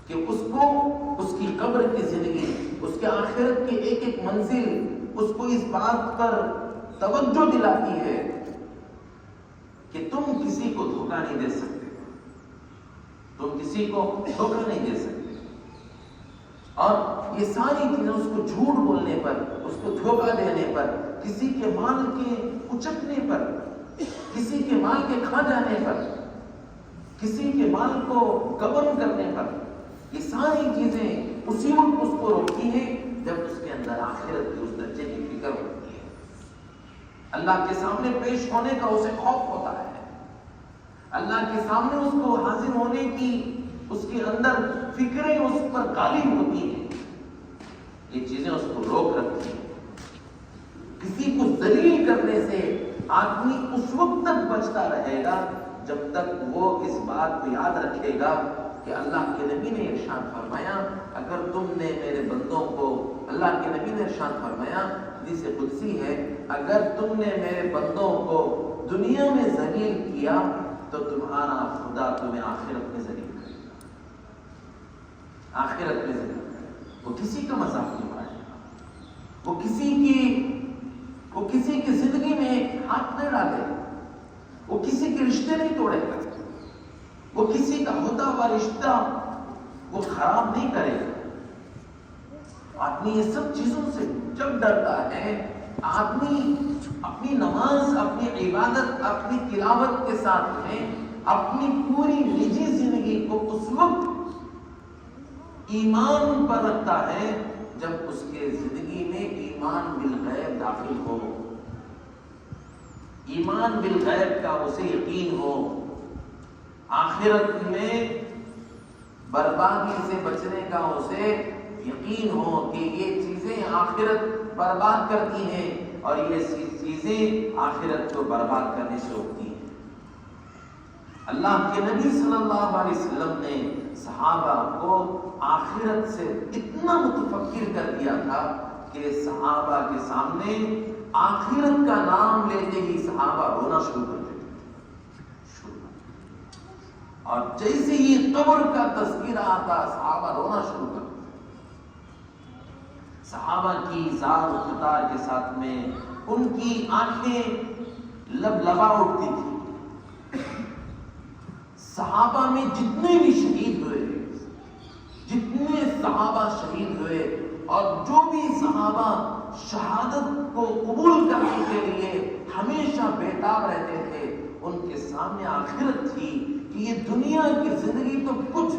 کہ اس کو اس کی قبر کی زندگی، اس کے آخرت کی ایک ایک منزل اس کو اس بات پر توجہ دلاتی ہے کہ تم کسی کو دھوکہ نہیں دے سکتے، تم کسی کو دھوکہ نہیں دے سکتے۔ اور یہ ساری چیزیں اس کو جھوٹ بولنے پر، اس کو دھوکہ دینے پر، کسی کے مال کے اچکنے پر، کسی کے مال کے کھا جانے پر، کسی کے مال کو غبن کرنے پر، یہ ساری چیزیں اسی وقت اس کو روکتی ہیں جب اس کے اندر آخرت کی اس درجے کی فکر ہوتی ہے، اللہ کے سامنے پیش ہونے کا اسے خوف ہوتا ہے، اللہ کے سامنے اس کو حاضر ہونے کی اس کے اندر فکریں اس پر غالب ہوتی ہیں، یہ چیزیں اس کو روک رکھتی ہیں۔ کسی کو ذلیل کرنے سے آدمی اس وقت تک بچتا رہے گا جب تک وہ اس بات کو یاد رکھے گا کہ اللہ کے نبی نے ارشاد فرمایا، اگر تم نے میرے بندوں کو، اللہ کے نبی نے ارشاد فرمایا، حدیث قدسی ہے، اگر تم نے میرے بندوں کو دنیا میں ذلیل کیا تو تمہارا خدا تمہیں آخرت میں ذلیل کرے گا، آخرت میں ذلیل کرے گا۔ وہ کسی کا مذاق نہیں اڑائے گا، وہ کسی کی زندگی میں ہاتھ نہیں ڈالے گا، وہ کسی کے رشتے نہیں توڑے گا، وہ کسی کا ہوتا ہوا رشتہ وہ خراب نہیں کرے گا۔ آدمی یہ سب چیزوں سے جب ڈرتا ہے، آدمی اپنی نماز، اپنی عبادت، اپنی تلاوت کے ساتھ میں اپنی پوری نجی زندگی کو اس وقت ایمان پر رکھتا ہے جب اس کے زندگی میں ایمان بالغیب داخل ہو، ایمان بالغیب کا اسے یقین ہو، آخرت میں بربادی سے بچنے کا اسے یقین ہو کہ یہ چیزیں آخرت برباد کرتی ہیں اور یہ چیزیں آخرت کو برباد کرنے سے روکتی ہیں۔ اللہ کے نبی صلی اللہ علیہ وسلم نے صحابہ کو آخرت سے اتنا متفکر کر دیا تھا کہ صحابہ کے سامنے آخرت کا نام لیتے ہی صحابہ رونا شروع کر دیتے تھے، اور جیسے ہی قبر کا تذکرہ آتا صحابہ رونا شروع کر دیتے۔ صحابہ کی زار و قطار کے ساتھ میں ان کی آنکھیں لبلبا اٹھتی تھی۔ صحابہ میں جتنے بھی شہید ہوئے، جتنے صحابہ شہید ہوئے اور جو بھی صحابہ شہادت کو قبول کرنے کے لیے ہمیشہ بےتاب رہتے تھے، ان کے سامنے آخرت تھی کہ یہ دنیا کی زندگی تو کچھ